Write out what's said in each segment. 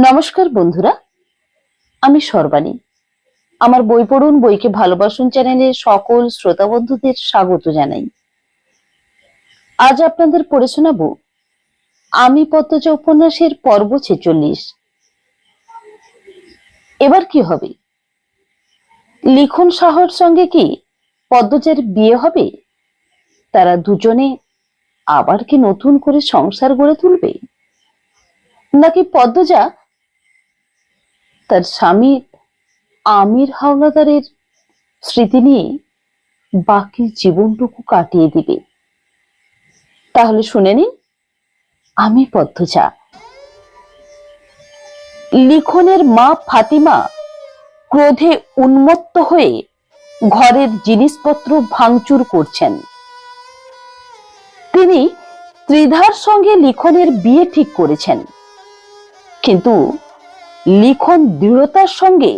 নমস্কার বন্ধুরা, আমি সর্বাণী। আমার বই পড়ুন বইকে ভালোবাসুন চ্যানেলে সকল শ্রোতা বন্ধুদের স্বাগত জানাই। আজ আপনাদের পড়ে শোনাবো আমি পদ্মজা উপন্যাসের পর্ব 46। এবার কি হবে? লিখন সাহর সঙ্গে কি পদ্মজার বিয়ে হবে? তারা দুজনে আবার কি নতুন করে সংসার গড়ে তুলবে, নাকি পদ্মজা তার স্বামী আমির হাওলাদারের স্মৃতি নিয়ে বাকি জীবনটুকু কাটিয়ে দিবে? তাহলে শুনে নিন আমি পদ্মজা। লিখনের মা ফাতিমা ক্রোধে উন্মত্ত হয়ে ঘরের জিনিসপত্র ভাঙচুর করছেন। তিনি ত্রিধার সঙ্গে লিখনের বিয়ে ঠিক করেছেন, কিন্তু লিখন দৃঢ়তার সঙ্গে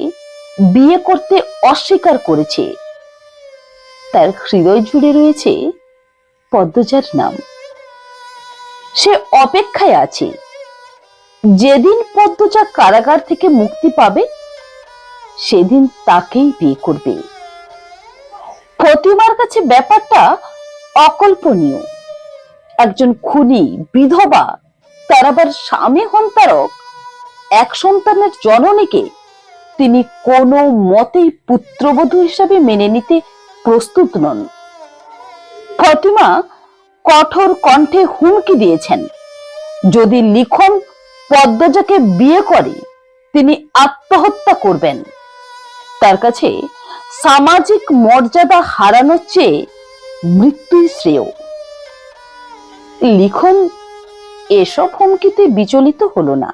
বিয়ে করতে অস্বীকার করেছে। তার হৃদয় জুড়ে রয়েছে পদ্মজার নাম। সে অপেক্ষায় আছে যেদিন পদ্মজা কারাগার থেকে মুক্তি পাবে সেদিন তাকেই বিয়ে করবে। ফতিমার কাছে ব্যাপারটা অকল্পনীয়। একজন খুনি, বিধবা, তার আবার স্বামী হন্তারক এক সন্তানের জননীকে তিনি কোনো মতেই পুত্রবধূ হিসাবে মেনে নিতে প্রস্তুত নন। ফতিমা কঠোর কণ্ঠে হুমকি দিয়েছেন, যদি লিখন পদ্মজাকে বিয়ে করে তিনি আত্মহত্যা করবেন। তার কাছে সামাজিক মর্যাদা হারানোর চেয়ে মৃত্যুই শ্রেয়। লিখন এসব হুমকিতে বিচলিত হলো না।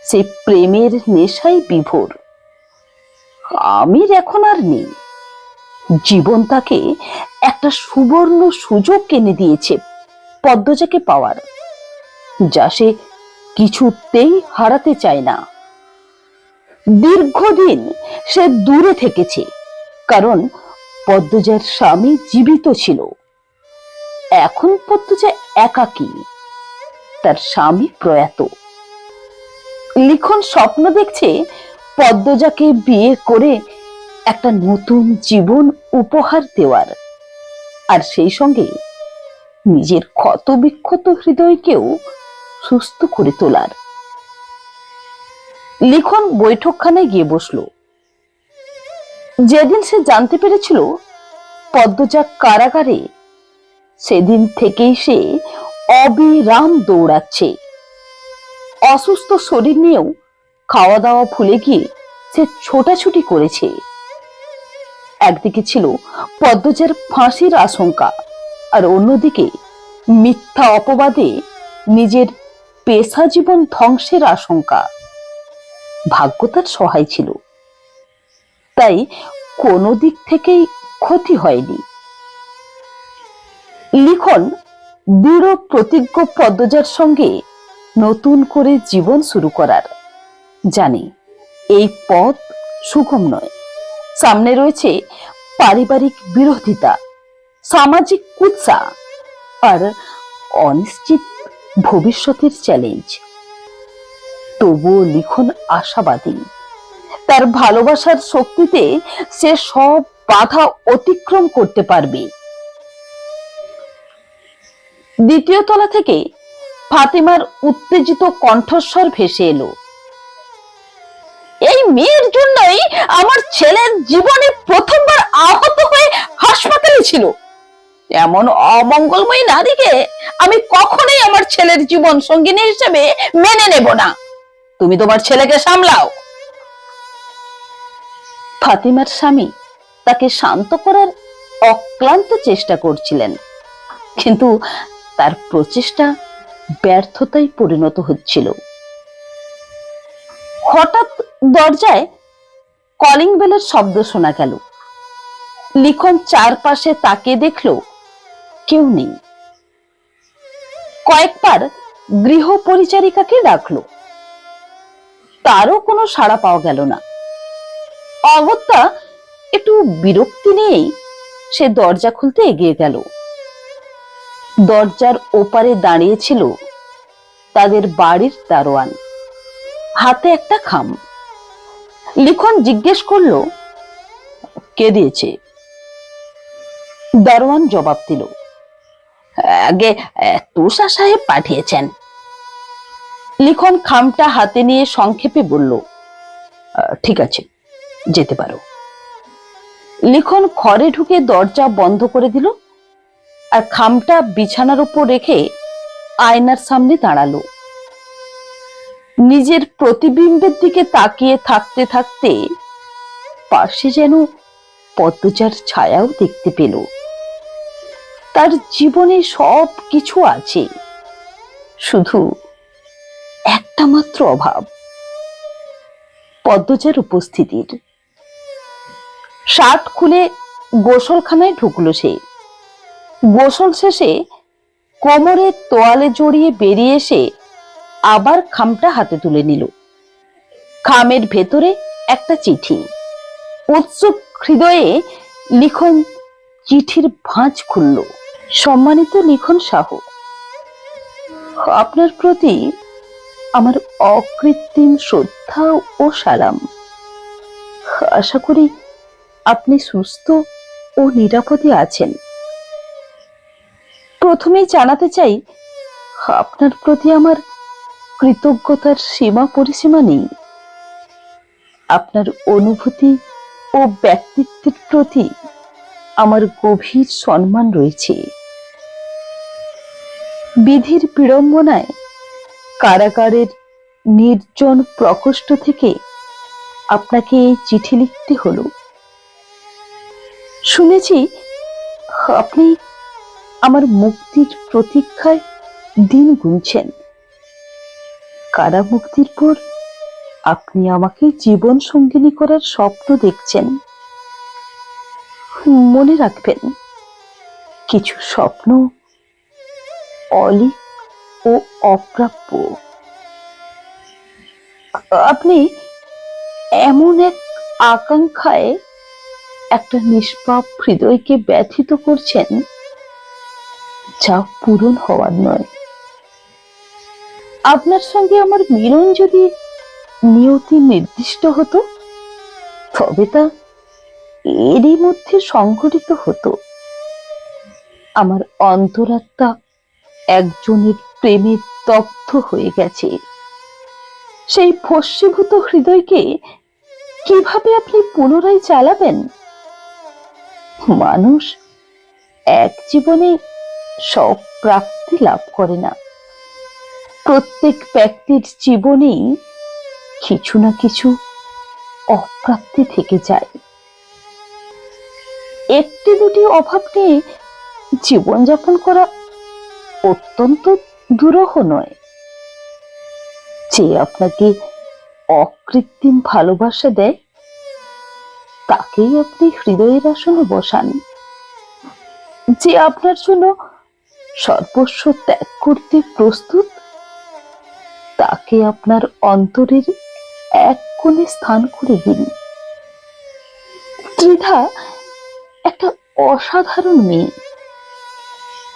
সে প্রেমের নেশায় বিভোর। আমির এখন আর নেই। জীবন তাকে একটা সুবর্ণ সুযোগ এনে দিয়েছে পদ্মজাকে পাওয়ার, যা সে কিছুতেই হারাতে চায় না। দীর্ঘদিন সে দূরে থেকেছে, কারণ পদ্মজার স্বামী জীবিত ছিল। এখন পদ্মজা একাকী, তার স্বামী প্রয়াত। লিখন স্বপ্ন দেখছে পদ্মজাকে বিয়ে করে একটা নতুন জীবন উপহার দেওয়ার, আর সেই সঙ্গে নিজের ক্ষত বিক্ষত হৃদয়কেও সুস্থ করে তোলার। লিখন বৈঠকখানায় গিয়ে বসলো। যেদিন সে জানতে পেরেছিল পদ্মজা কারাগারে, সেদিন থেকেই সে অবিরাম দৌড়াচ্ছে। অসুস্থ শরীর নিয়েও খাওয়া দাওয়া ভুলে গিয়ে সে ছোটাছুটি করেছে। একদিকে ছিল পদ্মজার ফাঁসির আশঙ্কা, আর অন্যদিকে মিথ্যা অপবাদে নিজের পেশা জীবন ধ্বংসের আশঙ্কা। ভাগ্য তার সহায় ছিল, তাই কোনো দিক থেকেই ক্ষতি হয়নি। লিখন দৃঢ় প্রতিজ্ঞ পদ্মজার সঙ্গে নতুন করে জীবন শুরু করার। জানি এই পথ সুগম নয়। সামনে রয়েছে পারিবারিক বিরোধিতা, সামাজিক কুৎসা, আর অনিশ্চিত ভবিষ্যতের চ্যালেঞ্জ। তবুও লিখন আশাবাদী। তার ভালোবাসার শক্তিতে সে সব বাধা অতিক্রম করতে পারবে। দ্বিতীয় তলা থেকে ফাতিমার উত্তেজিত কণ্ঠস্বর ভেসে এলো। এই মেয়ের জন্যই আমার ছেলের জীবনে প্রথমবার আহত হয়ে হাসপাতালে ছিল। এমন অমঙ্গলময়ী নারীকে আমি কখনোই আমার ছেলের জীবন সঙ্গিনী হিসেবে মেনে নেব না। তুমি তোমার ছেলেকে সামলাও। ফাতিমার স্বামী তাকে শান্ত করার অক্লান্ত চেষ্টা করছিলেন, কিন্তু তার প্রচেষ্টা ব্যর্থতায় পরিণত হচ্ছিল। হঠাৎ দরজায় কলিং বেলের শব্দ শোনা গেল। লিখন চারপাশে তাকিয়ে দেখল কেউ নেই। কয়েকবার গৃহ পরিচারিকাকে ডাকলো, তারও কোনো সাড়া পাওয়া গেল না। অগত্যা একটু বিরক্তি নিয়েই সে দরজা খুলতে এগিয়ে গেল। দরজার ওপারে দাঁড়িয়ে ছিল তাদের বাড়ির দারোয়ান। হাতে একটা খাম। লিখন জিজ্ঞেস করলো, কে দিয়েছে? দারোয়ান জবাব দিল, আগে তুষার সাহেব পাঠিয়েছেন। লিখন খামটা হাতে নিয়ে সংক্ষেপে বলল, ঠিক আছে, যেতে পারো। লিখন ঘরে ঢুকে দরজা বন্ধ করে দিল আর খামটা বিছানার উপর রেখে আয়নার সামনে দাঁড়ালো। নিজের প্রতিবিম্বের দিকে তাকিয়ে থাকতে থাকতে পাশে যেন পদ্মজার ছায়াও দেখতে পেল। তার জীবনে সব কিছু আছে, শুধু একটা মাত্র অভাব, পদ্মজার উপস্থিতির। শার্ট খুলে গোসলখানায় ঢুকলো সে। গোসল শেষে কোমরে তোয়ালে জড়িয়ে বেরিয়ে এসে আবার খামটা হাতে তুলে নিল। খামের ভেতরে একটা চিঠি। উৎসুক হৃদয়ে লিখন চিঠির ভাঁজ খুলল। সম্মানিত লিখন সাহ, আপনার প্রতি আমার অকৃত্রিম শ্রদ্ধা ও সালাম। আশা করি আপনি সুস্থ ও নিরাপদে আছেন। প্রথমেই জানাতে চাই, আপনার প্রতি আমার কৃতজ্ঞতার সীমা পরিসীমা নেই। আপনার অনুভূতি ও ব্যক্তিত্বের প্রতি আমার গভীর সম্মান রয়েছে। বিধির বিড়ম্বনায় কারাগারের নির্জন প্রকোষ্ঠ থেকে আপনাকে এই চিঠি লিখতে হলো। শুনেছি আপনি আমার মুক্তির প্রতীক্ষায় দিন গুনছেন। কারা মুক্তির পর আপনি আমাকে জীবন সঙ্গিনী করার স্বপ্ন দেখছেন। মনে রাখবেন, কিছু স্বপ্ন অলিক ও অপ্রাপ্য। আপনি এমন এক আকাঙ্ক্ষায় একটা নিষ্পাপ হৃদয়কে ব্যথিত করছেন যা পূরণ হওয়ার নয়। আপনার সঙ্গে আমার মিলন যদি নিয়তি নির্দিষ্ট হতো, তবে তা এরই মধ্যে সংঘটিত হতো। আমার অন্তরাত্মা একজনের প্রেমে দগ্ধ হয়ে গেছে। সেই ভস্মীভূত হৃদয়কে কিভাবে আপনি পুনরায় চালাবেন? মানুষ এক জীবনে সব প্রাপ্তি লাভ করে না। প্রত্যেক ব্যক্তির জীবনেই কিছু না কিছু অপ্রাপ্তি থেকে যায়। একটি দুটি অভাব নিয়ে জীবনযাপন করা অত্যন্ত দুরূহ নয়। যে আপনাকে অকৃত্রিম ভালোবাসা দেয়, তাকেই আপনি হৃদয়ের আসনে বসান। যে আপনার জন্য সর্বস্ব ত্যাগ করতে প্রস্তুত, তাকে আপনার অন্তরের এক কোণে স্থান করে দিন। ত্রিধা একটা অসাধারণ মেয়ে।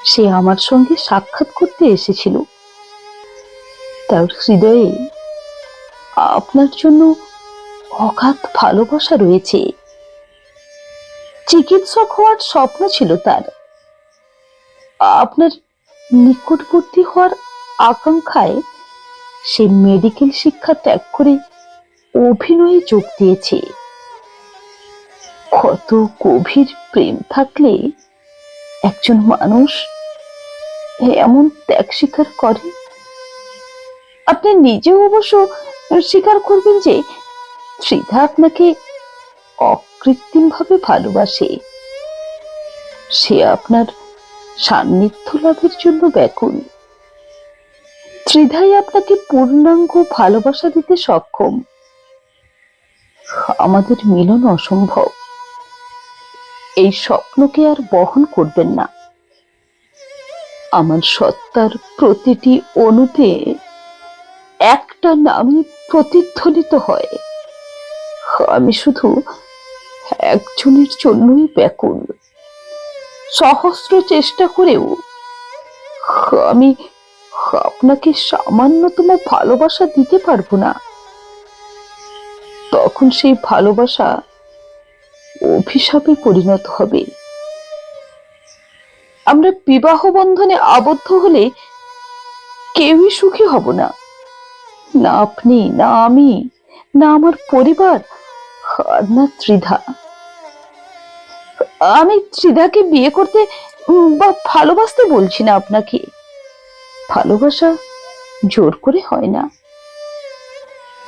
সে আমার সঙ্গে সাক্ষাৎ করতে এসেছিল। তার হৃদয়ে আপনার জন্য অগাধ ভালোবাসা রয়েছে। চিকিৎসক হওয়ার স্বপ্ন ছিল তার। আপনার নিকটবর্তী হওয়ার আকাঙ্ক্ষায় সে মেডিকেল শিক্ষা ত্যাগ করে অভিনয়ে যোগ দিয়েছে। কত গভীর প্রেম থাকলে একজন মানুষ এমন ত্যাগ স্বীকার করে? আপনি নিজেও অবশ্য স্বীকার করবেন যে ত্রিধা আপনাকে অকৃত্রিম ভাবে ভালোবাসে। সে আপনার সান্নিধ্য লাভের জন্য ব্যাকুল। ত্রিধাই আপনাকে পূর্ণাঙ্গ ভালোবাসা দিতে সক্ষম। আমাদের মিলন অসম্ভব। এই স্বপ্নকে আর বহন করবেন না। আমার সত্তার প্রতিটি অণুতে একটা নামই প্রতিধ্বনিত হয়। আমি শুধু একজনের জন্যই ব্যাকুল। সহস্র চেষ্টা করেও আমি আপনাকে সামান্যতম ভালোবাসা দিতে পারবো না। তখন সেই ভালোবাসা অভিশাপে পরিণত হবে। আমরা বিবাহ বন্ধনে আবদ্ধ হলে কেউই সুখী হব না, না আপনি, না আমি, না আমার পরিবার, আর না ত্রিধা। আমি ত্রিধাকে বিয়ে করতে বা ভালোবাসতে বলছি না আপনাকে। ভালোবাসা জোর করে হয় না।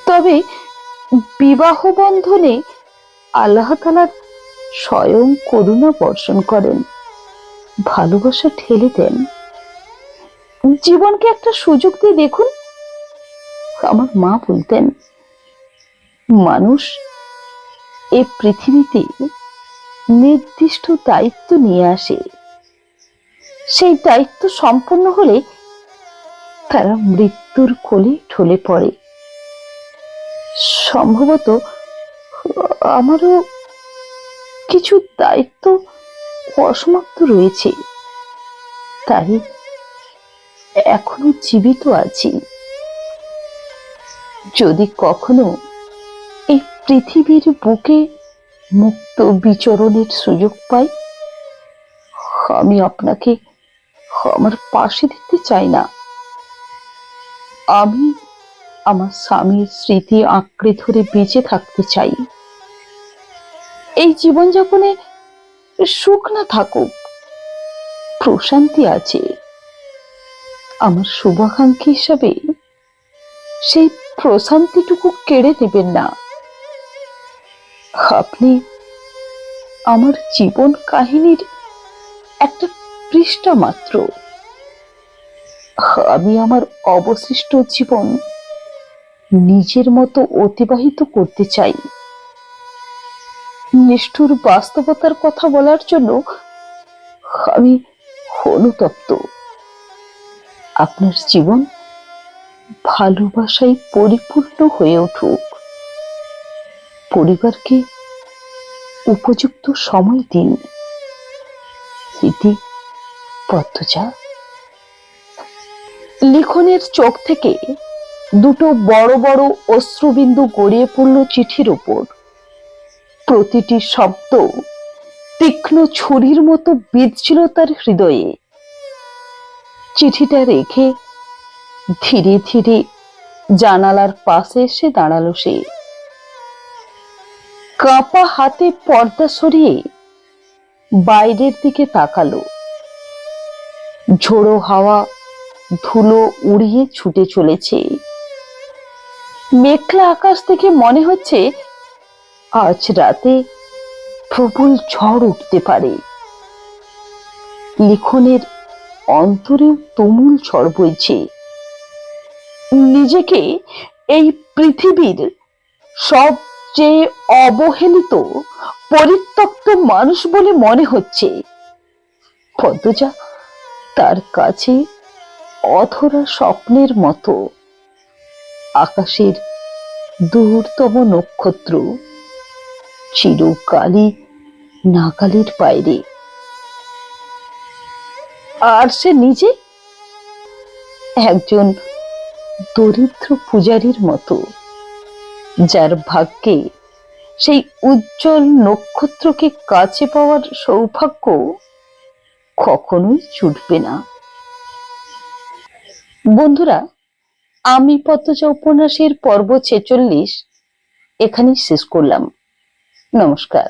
তবে বিবাহ বন্ধনে আল্লাহ তাআলা স্বয়ং করুণা বর্ষণ করেন, ভালোবাসা ঠেলে দেন। জীবনকে একটা সুযোগ দিয়ে দেখুন। আমার মা বলতেন, মানুষ এই পৃথিবীতে নির্দিষ্ট দায়িত্ব নিয়ে আসে, সেই দায়িত্ব সম্পন্ন হলে তারা মৃত্যুর কোলে ঢলে পড়ে। সম্ভবত আমারও কিছু দায়িত্ব অসমাপ্ত রয়েছে, তাই এখনো জীবিত আছি। যদি কখনো এই পৃথিবীর বুকে মুক্ত বিচরণের সুযোগ পাই, আমি আপনাকে আমার পাশে দিতে চাই না। আমি আমার স্বামীর স্মৃতি আঁকড়ে ধরে বেঁচে থাকতে চাই। এই জীবনযাপনে সুখ না থাকুক, প্রশান্তি আছে। আমার শুভাকাঙ্ক্ষী হিসাবে সেই প্রশান্তিটুকু কেড়ে নেবেন না। আপনি আমার জীবন কাহিনীর একটা পৃষ্ঠা মাত্র। আমি আমার অবশিষ্ট জীবন নিজের মতো অতিবাহিত করতে চাই। নিষ্ঠুর বাস্তবতার কথা বলার জন্য আমি অনুতপ্ত। আপনার জীবন ভালোবাসায় পরিপূর্ণ হয়ে উঠুক। পরিবারকে উপযুক্ত সময় দিন। ইতি পদ্মজা। লিখনের চোখ থেকে দুটো বড় বড় অশ্রুবিন্দু গড়িয়ে পড়ল চিঠির উপর। প্রতিটি শব্দ তীক্ষ্ণ ছুরির মতো বিঁধছিল তার হৃদয়ে। চিঠিটা রেখে ধীরে ধীরে জানালার পাশে এসে দাঁড়ালো সে। কাঁপা হাতে পর্দা সরিয়ে বাইরের দিকে তাকালো। ঝোড়ো হাওয়া ধুলো উড়িয়ে ছুটে চলেছে। মেঘলা আকাশ থেকে মনে হচ্ছে আজ রাতে প্রবল ঝড় উঠতে পারে। লিখনের অন্তরে তুমুল ঝড় বইছে। নিজেকে এই পৃথিবীর সবচেয়ে অবহেলিত পরিত্যক্ত মানুষ বলে মনে হচ্ছে। পদ্মজা তার কাছে অধরা স্বপ্নের মতো, আকাশের দূরতম নক্ষত্র, চিরকালই নাগালের বাইরে। আর সে নিজে একজন দরিদ্র পূজারীর মতো, যার ভাগ্যে সেই উজ্জ্বল নক্ষত্রকে কাছে পাওয়ার সৌভাগ্য কখনোই জুটবে না। বন্ধুরা, আমি পদ্মজা উপন্যাসের পর্ব 46 এখানেই শেষ করলাম। নমস্কার।